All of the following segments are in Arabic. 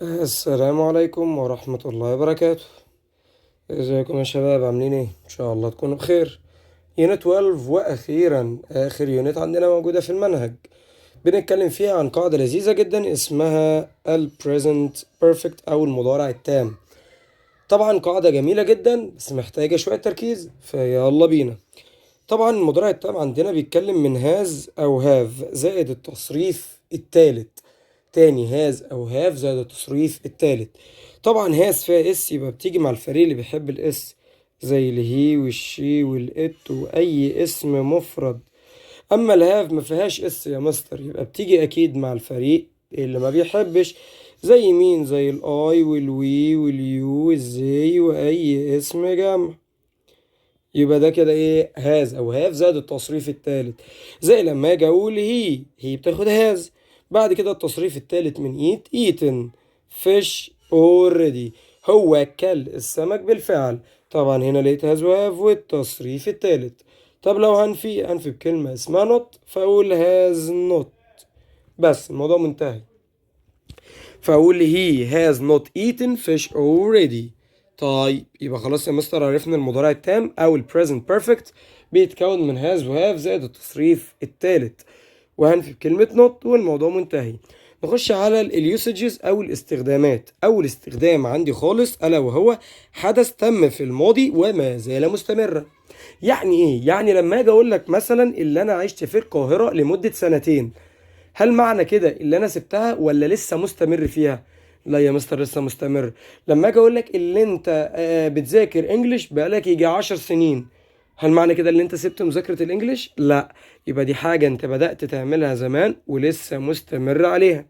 السلام عليكم ورحمة الله وبركاته. ازيكم يا شباب، عاملين ايه؟ ان شاء الله تكونوا بخير. يونت 12 واخيرا اخر يونت عندنا موجودة في المنهج، بنتكلم فيها عن قاعدة لذيذة جدا اسمها ال present perfect او المضارع التام. طبعا قاعدة جميلة جدا بس محتاجة شوية تركيز، فيلا بينا. طبعا المضارع التام عندنا بيتكلم من هاز او هاف زائد التصريف التالت. تاني هاز او هاف زائد التصريف التالت. طبعا هاز فيها اس، يبقى بتيجي مع الفريق اللي بيحب الاس، زي الهي والشي والات واي اسم مفرد. اما الهاف ما فيهاش اس يا مستر، يبقى بتيجي اكيد مع الفريق اللي ما بيحبش، زي مين؟ زي الاي والوي واليو والزي واي اسم جمع. يبقى ده كده ايه؟ هاز او هاف زائد التصريف التالت. زي لما اجي اقول هي بتاخد هاز، بعد كده التصريف التالت من ايت ايتن فيش اوريدي، هو كل السمك بالفعل. طبعا هنا لقيت هاز وهاف والتصريف التالت. طب لو هنفي بكلمة اسمها نوت، فاقول هاز نوت، بس الموضوع منتهي. فاقول he has not eaten fish already. طيب يبقى خلاص يا مستر، عرفنا المضارع التام او ال present perfect بيتكون من has و have زائد التصريف التالت، وهنفي بكلمة not والموضوع منتهي. نخش على اليوسجز او الاستخدامات. اول استخدام عندي خالص الا وهو حدث تم في الماضي وما زال مستمرا. يعني ايه؟ يعني لما اجي اقول لك مثلا اللي انا عشت في القاهرة لمدة سنتين، هل معنى كده اللي انا سبتها ولا لسه مستمر فيها؟ لا يا مستر لسه مستمر. لما اجي اقول لك اللي انت بتذاكر انجليش بقالك يجي 10 سنين، هل معنى كده اللي انت سبت مذاكرة الانجليش؟ لا، يبقى دي حاجة انت بدأت تعملها زمان ولسه مستمر عليها.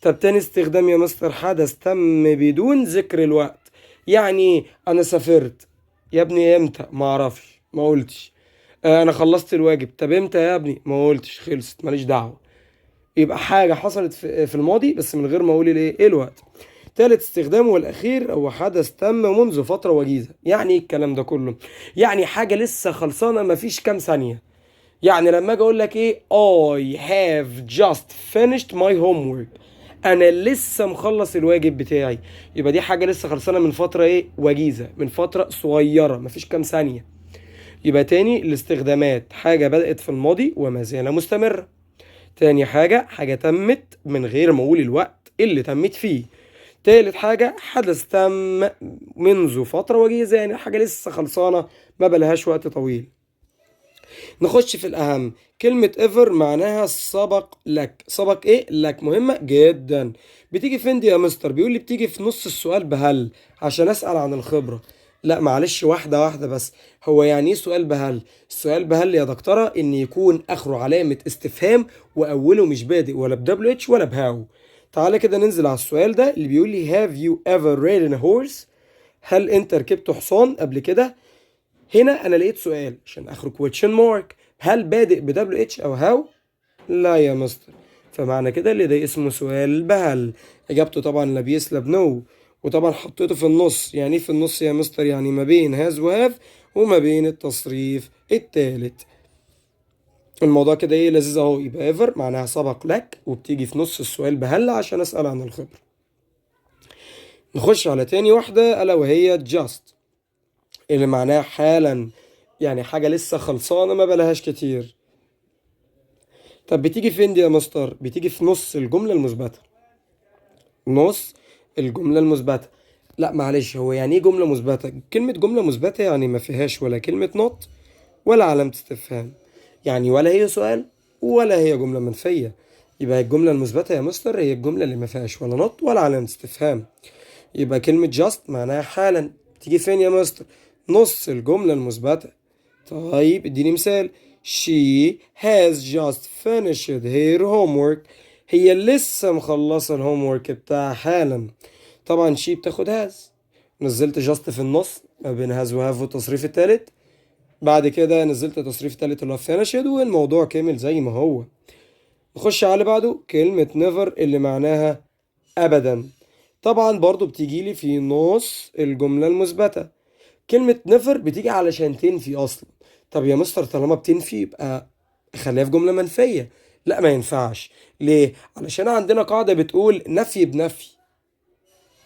طب تاني استخدام يا مستر، حدث تم بدون ذكر الوقت. يعني انا سافرت. يا ابني امتى؟ ما اعرفش، ما قلتش. انا خلصت الواجب. طب امتى يا ابني؟ ما قلتش، خلصت ماليش دعوة. يبقى حاجة حصلت في الماضي بس من غير ما اقول ايه الوقت. تالت استخدام والاخير هو حدث تم منذ فترة وجيزة. يعني ايه الكلام ده كله؟ يعني حاجة لسه خلصانة مفيش كام ثانية. يعني لما اجي اقول لك ايه I have just finished my homework، انا لسه مخلص الواجب بتاعي، يبقى دي حاجة لسه خلصانة من فترة ايه؟ وجيزة، من فترة صغيرة مفيش كام ثانية. يبقى تاني الاستخدامات، حاجة بدأت في الماضي وما زال مستمرة. تاني حاجة، حاجة تمت من غير ما اقول الوقت اللي تمت فيه. تالت حاجة، حدث تم منذ فترة وجيزة، يعني حاجة لسه خلصانة ما بلهاش وقت طويل. نخش في الأهم. كلمة ever معناها سبق لك. سبق ايه؟ لك. مهمة جدا. بتيجي فين دي يا مستر؟ بيقول لي بتيجي في نص السؤال بهل، عشان أسأل عن الخبرة. لا معلش، واحدة واحدة بس. هو يعني ايه سؤال بهل؟ السؤال بهل يا دكتورة ان يكون اخره علامة استفهام واوله مش بادئ ولا بدبليو اتش ولا بهاو. تعالى كده ننزل على السؤال ده اللي بيقول لي have you ever ridden a horse؟ هل انت ركبت حصان قبل كده؟ هنا انا لقيت سؤال عشان اخره question mark. هل بادئ بدبليو اتش او هاو؟ لا يا مستر. فمعنى كده اللي ده اسمه سؤال بهل. اجابته طبعا لا بيس لا بنو. وطبعا حطيته في النص. يعني ايه في النص يا مستر؟ يعني ما بين هاز وهاف وما بين التصريف التالت. الموضوع كده ايه لذيذ اهو. يبقى ايفر معناها سبق لك، وبتيجي في نص السؤال بهل عشان اسال عن الخبر. نخش على تاني واحدة الا وهي just، اللي معناها حالا، يعني حاجة لسه خلصانة ما بلاهاش كتير. طب بتيجي فين دي يا مستر؟ بتيجي في نص الجملة المثبتة. نص الجملة المثبتة. لا معلش، هو يعني ايه جملة مثبتة؟ كلمة جملة مثبتة يعني ما فيهاش ولا كلمة نوت ولا علامة استفهام، يعني ولا هي سؤال ولا هي جملة منفية. يبقى الجملة المثبتة يا مستر هي الجملة اللي ما فيهاش ولا نوت ولا علامة استفهام. يبقى كلمة just معناها حالا. تيجي فين يا مستر؟ نص الجملة المثبتة. طيب اديني مثال. She has just finished her homework. هي لسه مخلصة الهوم ورك بتاعها حالا. طبعا she بتاخد has، نزلت just في النص ما بين has و have والتصريف التالت. بعد كده نزلت التصريف التالت اللي هو finished والموضوع كامل زي ما هو. نخش على اللي بعده. كلمة never اللي معناها أبدا. طبعا برضو بتيجي لي في نص الجملة المثبتة. كلمة never بتيجي علشان تنفي أصلا. طب يا مستر طالما بتنفي يبقى خليها في جملة منفية. لا ما ينفعش. ليه؟ علشان عندنا قاعدة بتقول نفي بنفي.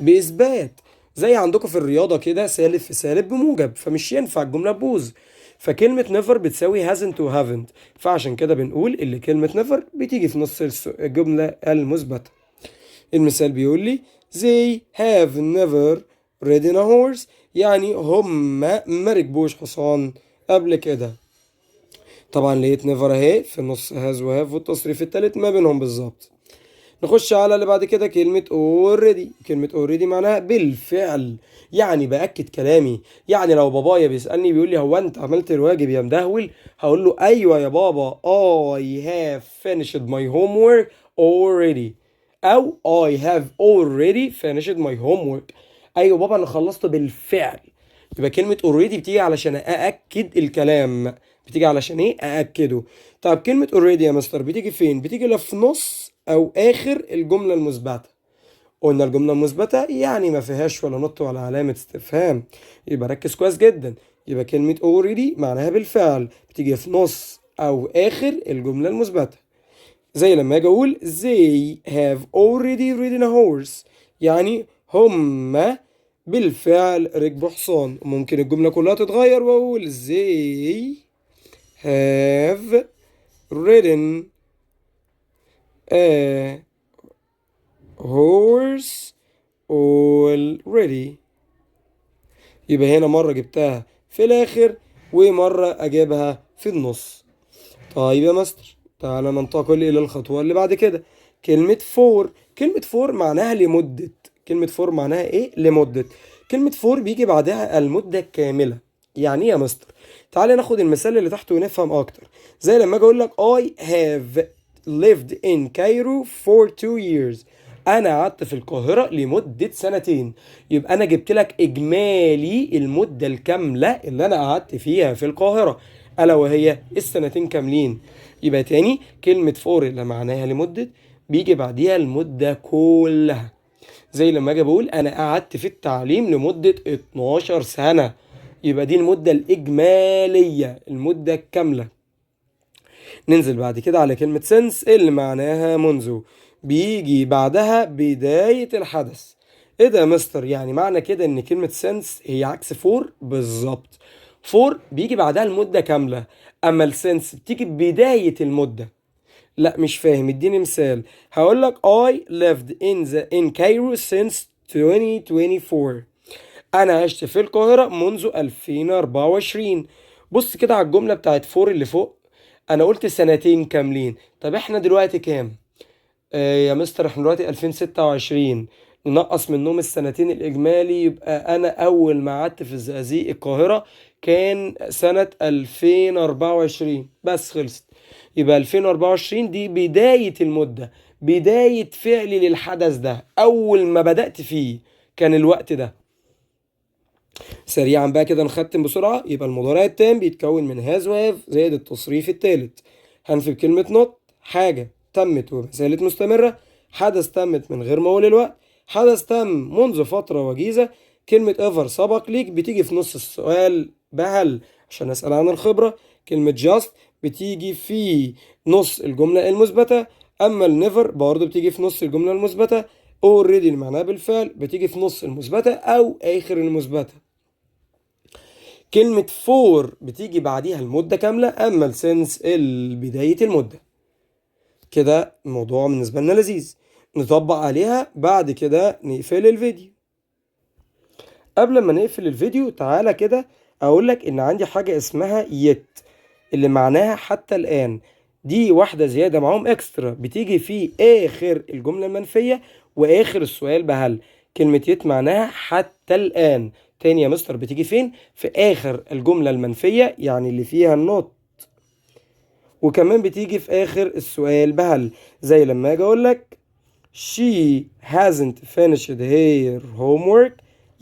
بإثبات. زي عندكم في الرياضة كده سالب في سالب بموجب، فمش ينفع الجملة تبوظ. فكلمة never بتساوي hasn't و haven't، فعشان كده بنقول اللي كلمة never بتيجي في نص الجملة المثبتة. المثال بيقول لي they have never ridden a horse، يعني هم ما ركبوش حصان قبل كده. طبعا لقيت never اهي في النص has و have والتصريف التالت ما بينهم بالظبط. نخش على اللي بعد كده كلمة already. كلمة already معناها بالفعل، يعني بأكد كلامي. يعني لو بابايا بيسألني بيقول لي هو أنت عملت الواجب يا مدهول، هقول له أيوة يا بابا I have finished my homework already، أو I have already finished my homework. أيوة بابا أنا خلصت بالفعل. يبقى كلمة already بتيجي علشان أأكد الكلام. بتيجي علشان إيه؟ أأكده. طب كلمة already يا مستر بتيجي فين؟ بتيجي لا في نص أو آخر الجملة المثبتة. قلنا الجملة المثبتة يعني ما فيهاش ولا نقطة ولا علامة استفهام، يبقى ركز كويس جدا. يبقى كلمة already معناها بالفعل، بتيجي في نص أو آخر الجملة المثبتة. زي لما أجي أقول they have already ridden a horse، يعني هم بالفعل ركبوا حصان. ممكن الجملة كلها تتغير وأقول they have ridden a horse already. يبقى هنا مرة جبتها في الآخر ومرة أجيبها في النص. طيب يا مستر تعالى ننتقل إلى الخطوة اللي بعد كده. كلمة فور. كلمة فور معناها لمدة. كلمة فور معناها إيه؟ لمدة. كلمة فور بيجي بعدها المدة الكاملة. يعني إيه يا مستر؟ تعالى ناخد المثال اللي تحته ونفهم أكتر. زي لما أجي أقول لك I have lived in Cairo for 2 years. أنا قعدت في القاهرة لمدة 2 سنين. يبقى أنا جبت لك إجمالي المدة الكاملة اللي أنا قعدت فيها في القاهرة، ألا وهي 2 سنين كاملين. يبقى تاني كلمة فور اللي معناها لمدة بيجي بعديها المدة كلها. زي لما أجي بقول أنا قعدت في التعليم لمدة 12 سنة، يبقى دي المدة الإجمالية، المدة الكاملة. ننزل بعد كده على كلمة since اللي معناها منذ، بيجي بعدها بداية الحدث. ايه ده يا مستر؟ يعني معنى كده ان كلمة since هي عكس فور بالظبط. فور بيجي بعدها المدة كاملة، اما السنس بتيجي بداية المدة. لا مش فاهم، اديني مثال. هقول لك I lived in Cairo since 2024. انا عشت في القاهرة منذ 2024. بص كده على الجملة بتاعت فور اللي فوق، انا قلت 2 سنين كاملين. طب احنا دلوقتي كام؟ يا مستر احنا دلوقتي 2026، ننقص منهم السنتين الإجمالي، يبقى أنا أول ما قعدت في الزقازيق القاهرة كان سنة 2024 بس خلصت. يبقى 2024 دي بداية المدة، بداية فعلي للحدث ده، أول ما بدأت فيه كان الوقت ده. سريعا بقى كده نختم بسرعة. يبقى المضارع التام بيتكون من هاز وهاف زائد التصريف التالت. هنفي بكلمة نوت حاجة تمت وما زالت مستمرة، حدث تمت من غير ما اقول الوقت، حدث تم منذ فترة وجيزة. كلمة ever سبق ليك بتيجي في نص السؤال بهل عشان أسأل عن الخبرة. كلمة just بتيجي في نص الجملة المثبتة، أما النيفر برضه بتيجي في نص الجملة المثبتة. already اللي معناها بالفعل بتيجي في نص المثبتة أو آخر المثبتة. كلمة فور بتيجي بعديها المدة كاملة، أما السنس بداية المدة. كده الموضوع بالنسبة لنا لذيذ، نطبق عليها بعد كده نقفل الفيديو. قبل ما نقفل الفيديو تعالى كده أقولك إن عندي حاجة اسمها yet اللي معناها حتى الآن. دي واحدة زيادة معاهم اكسترا، بتيجي في آخر الجملة المنفية وآخر السؤال بهل. كلمة yet معناها حتى الآن. تاني يا مستر بتيجي فين؟ في آخر الجملة المنفية يعني اللي فيها النوت، وكمان بتيجي في آخر السؤال بهل. زي لما أجي أقول لك she hasn't finished her homework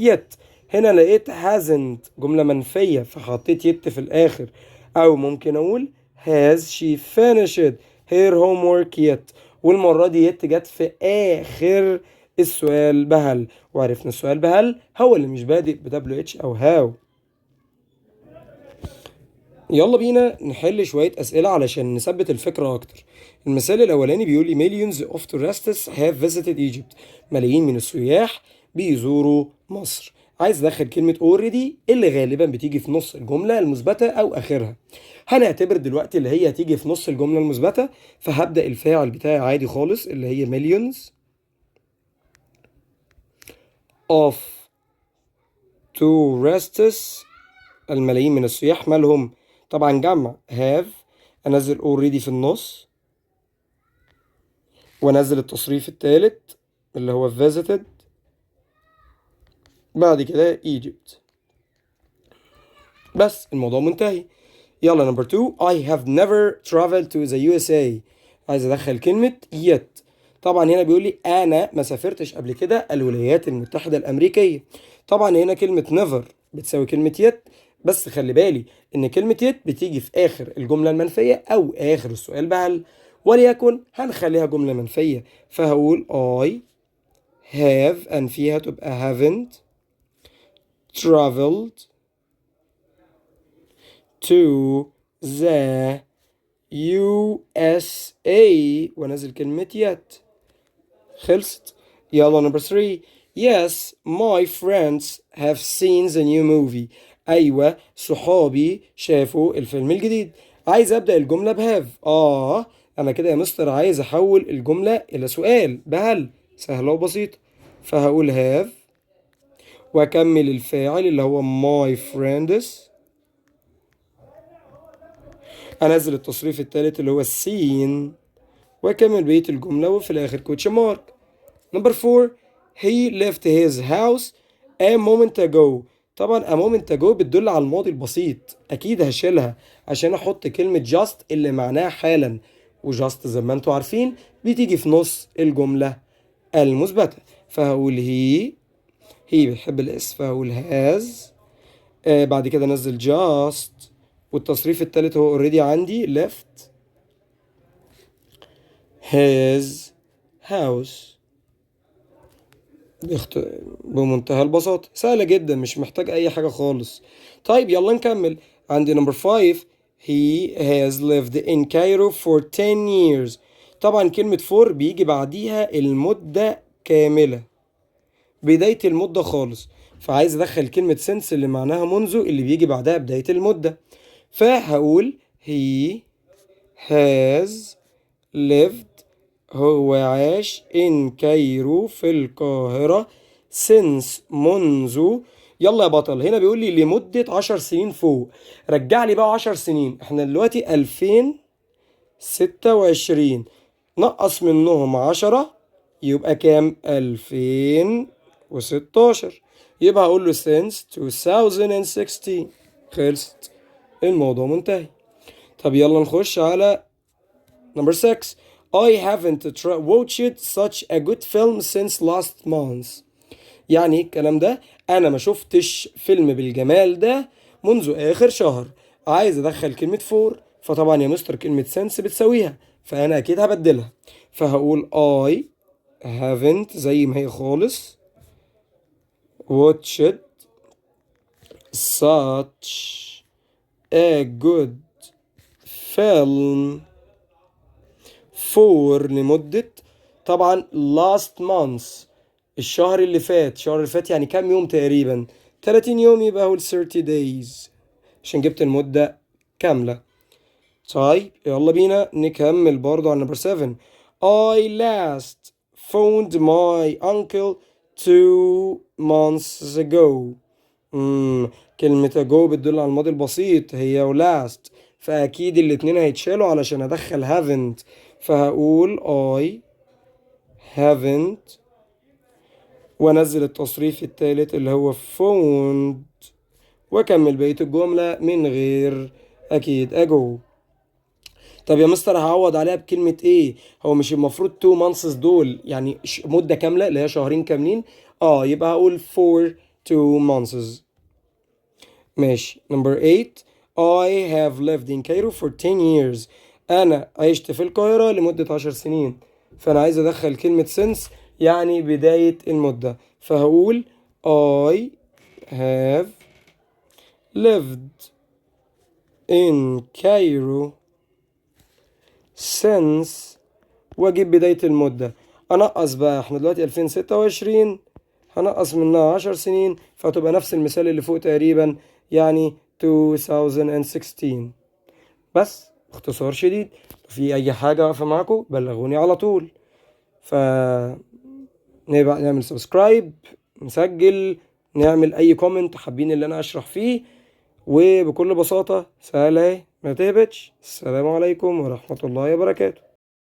yet. هنا لقيت hasn't جملة منفية فحطيت yet في الآخر، أو ممكن أقول has she finished her homework yet، والمرة دي yet جت في آخر السؤال بهل. وعرفنا السؤال بهل هو اللي مش بادئ ب WH أو how. يلا بينا نحل شوية أسئلة علشان نثبت الفكرة أكتر. المثال الأولاني بيقول لي millions of tourists have visited Egypt. ملايين من السياح بيزوروا مصر. عايز ادخل كلمة already اللي غالبا بتيجي في نص الجملة المثبتة او اخرها. هنعتبر دلوقتي اللي هي هتيجي في نص الجملة المثبتة، فهبدأ الفاعل بتاعي عادي خالص اللي هي millions of tourists، الملايين من السياح مالهم؟ طبعا جمع have، انزل already في النص وانزل التصريف الثالث اللي هو visited، بعد كده Egypt. بس الموضوع منتهي. يلا نمبر 2. I have never traveled to the USA. عايز ادخل كلمة yet. طبعا هنا بيقول لي انا ما سافرتش قبل كده الولايات المتحدة الامريكية. طبعا هنا كلمة never بتساوي كلمة yet، بس خلي بالي ان كلمة yet بتيجي في اخر الجملة المنفية او اخر السؤال بهل، وليكن هنخليها جملة منفية، فهقول I have and فيها تبقى haven't traveled to the USA ونزل كلمة yet. خلصت. يلا number 3. Yes, my friends have seen the new movie. أيوة صحابي شافوا الفيلم الجديد. عايز أبدأ الجملة بهاف. أنا كده يا مستر عايز أحول الجملة إلى سؤال بهل، سهلة وبسيطة، فهقول have وأكمل الفاعل اللي هو my friends، أنزل التصريف الثالث اللي هو seen وأكمل بقية الجملة وفي الآخر كوتش مارك. Number 4. He left his house a moment ago. طبعا a moment ago بتدل على الماضي البسيط، أكيد هشيلها عشان أحط كلمة just اللي معناها حالا، وجاست زي ما انتوا عارفين بتيجي في نص الجملة المثبتة، فهقول هي بيحب الاس فهقول has. بعد كده نزل just والتصريف التالت هو already عندي left his house. بمنتهى البساطة، سهلة جدا، مش محتاج أي حاجة خالص. طيب يلا نكمل. عندي number 5. He has lived in Cairo for 10 years. طبعا كلمة for بيجي بعديها المدة كاملة، بداية المدة خالص، فعايز أدخل كلمة since اللي معناها منذ اللي بيجي بعدها بداية المدة، فهقول he has lived، هو عاش in كايرو في القاهرة since منذ. يلا يا بطل، هنا بيقول لي لمدة 10 سنين فوق. رجع لي بقى 10 سنين، احنا دلوقتي 2026، نقص منهم 10 يبقى كام؟ 2016، يبقى هقول له since 2016. خلصت، الموضوع منتهي. طب يلا نخش على number 6. I haven't watched such a good film since last month. يعني إيه الكلام ده؟ أنا ما شفتش فيلم بالجمال ده منذ آخر شهر. عايز أدخل كلمة for، فطبعا يا مستر كلمة since بتساويها، فأنا أكيد هبدلها، فهقول I haven't زي ما هي خالص watched such a good film for لمدة، طبعا last month الشهر اللي فات، الشهر اللي فات يعني كام يوم تقريبا؟ 30 يوم، يبقى هقول 30 days عشان جبت المدة كاملة. طيب يلا بينا نكمل برضو على number 7. I last phoned my uncle 2 months ago. كلمة ago بتدل على الماضي البسيط هي و last، فأكيد الاتنين هيتشالوا علشان أدخل haven't، فهقول I haven't وأنزل التصريف التالت اللي هو phoned وأكمل بقية الجملة من غير أكيد ago. طب يا مستر هعوض عليها بكلمة ايه؟ هو مش المفروض 2 months دول يعني مدة كاملة اللي هي شهرين كاملين؟ يبقى هقول for 2 months. ماشي. number 8. I have lived in Cairo for 10 years. أنا عشت في القاهرة لمدة 10 سنين، فأنا عايز أدخل كلمة since يعني بداية المدة، فهقول I have lived in Cairo since وأجيب بداية المدة. أنقص بقى، احنا دلوقتي 2026، هنقص منها 10 سنين فتبقى نفس المثال اللي فوق تقريبا، يعني 2016. بس باختصار شديد، في أي حاجة واقفة معاكم بلغوني على طول. ف نبقى نعمل سبسكرايب، نسجل، نعمل أي كومنت حابين اللي أنا أشرح فيه. وبكل بساطة سهلة ما تهبطش. السلام عليكم ورحمة الله وبركاته.